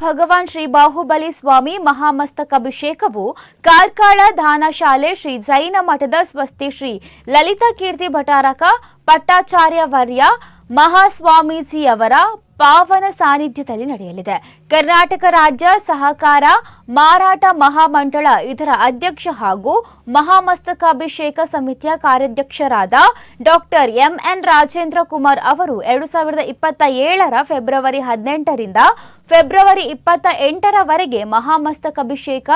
ಭಗವಾನ್ ಶ್ರೀ ಬಾಹುಬಲಿ ಸ್ವಾಮಿ ಮಹಾಮಸ್ತಕಾಭಿಷೇಕವು ಕಾರ್ಕಳ ದಾನ ಶಾಲೆ ಶ್ರೀ ಜೈನ ಮಠದ ಸ್ವಸ್ತಿ ಶ್ರೀ ಲಲಿತಾ ಕೀರ್ತಿ ಭಟಾರಕ ಪಟ್ಟಾಚಾರ್ಯವರ್ಯ ಮಹಾಸ್ವಾಮೀಜಿಯವರ ಪಾವನ ಸಾನ್ನಿಧ್ಯದಲ್ಲಿ ನಡೆಯಲಿದೆ. ಕರ್ನಾಟಕ ರಾಜ್ಯ ಸಹಕಾರ ಮಾರಾಟ ಮಹಾಮಂಡಳ ಇದರ ಅಧ್ಯಕ್ಷ ಹಾಗೂ ಮಹಾಮಸ್ತಕಾಭಿಷೇಕ ಸಮಿತಿಯ ಕಾರ್ಯಾಧ್ಯಕ್ಷರಾದ ಡಾಕ್ಟರ್ ಎಂಎನ್ ರಾಜೇಂದ್ರ ಕುಮಾರ್ ಅವರು 2027ರ ಫೆಬ್ರವರಿ 18ರಿಂದ ಫೆಬ್ರವರಿ 28ರವರೆಗೆ ಮಹಾಮಸ್ತಕಾಭಿಷೇಕ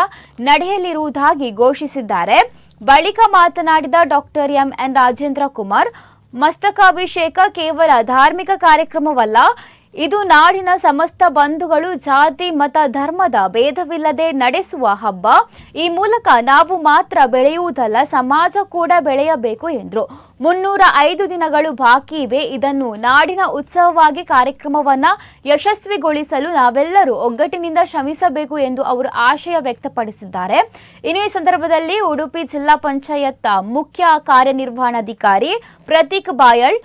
ನಡೆಯಲಿರುವುದಾಗಿ ಘೋಷಿಸಿದ್ದಾರೆ. ಬಳಿಕ ಮಾತನಾಡಿದ ಡಾಕ್ಟರ್ ಎಂಎನ್ ರಾಜೇಂದ್ರ ಕುಮಾರ್, ಮಸ್ತಕಾಭಿಷೇಕ ಕೇವಲ ಧಾರ್ಮಿಕ ಕಾರ್ಯಕ್ರಮವಲ್ಲ, ಇದು ನಾಡಿನ ಸಮಸ್ತ ಬಂಧುಗಳು ಜಾತಿ ಮತ ಧರ್ಮದ ಭೇದವಿಲ್ಲದೆ ನಡೆಸುವ ಹಬ್ಬ. ಈ ಮೂಲಕ ನಾವು ಮಾತ್ರ ಬೆಳೆಯುವುದಲ್ಲ, ಸಮಾಜ ಕೂಡ ಬೆಳೆಯಬೇಕು ಎಂದರು. 305 ದಿನಗಳು ಬಾಕಿ ಇವೆ. ಇದನ್ನು ನಾಡಿನ ಉತ್ಸವವಾಗಿ ಕಾರ್ಯಕ್ರಮವನ್ನ ಯಶಸ್ವಿಗೊಳಿಸಲು ನಾವೆಲ್ಲರೂ ಒಗ್ಗಟ್ಟಿನಿಂದ ಶ್ರಮಿಸಬೇಕು ಎಂದು ಅವರು ಆಶಯ ವ್ಯಕ್ತಪಡಿಸಿದ್ದಾರೆ. ಇನ್ನು ಈ ಸಂದರ್ಭದಲ್ಲಿ ಉಡುಪಿ ಜಿಲ್ಲಾ ಪಂಚಾಯತ್ ಮುಖ್ಯ ಕಾರ್ಯನಿರ್ವಹಣಾಧಿಕಾರಿ ಪ್ರತೀಕ್ ಬಾಯಳ್,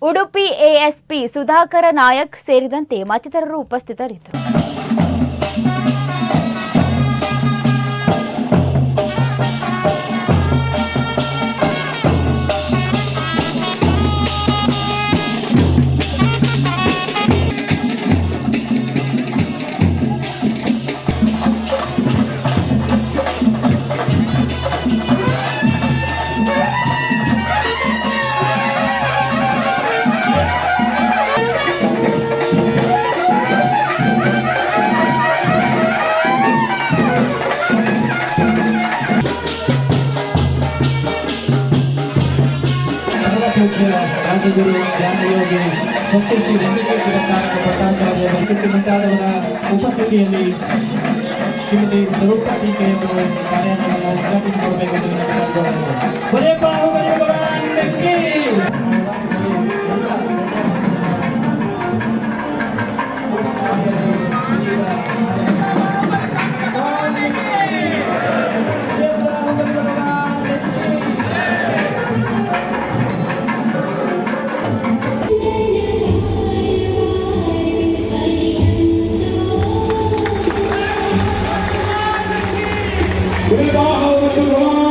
ಉಡುಪಿ ಎಎಸ್ಪಿ ಸುಧಾಕರ ನಾಯಕ್ ಸೇರಿದಂತೆ ಮತ್ತಿತರರು ಉಪಸ್ಥಿತರಿದ್ದರು. ರಾಜಗುರು ಧ್ಯಾನಯೋಗಿ ಶ್ರೀ ಭಟ್ಟಾಚಾರ್ಯ ಮುಂತಾದವರ ಉಪಸ್ಥಿತಿಯಲ್ಲಿ ಶ್ರೀಮತಿ ಸ್ವರೂಪ ಟೀಕೆಯನ್ನು ಕಾರ್ಯಕ್ರಮವನ್ನು ಉದ್ಘಾಟಿಸಿಕೊಡಬೇಕೆಂದು Viva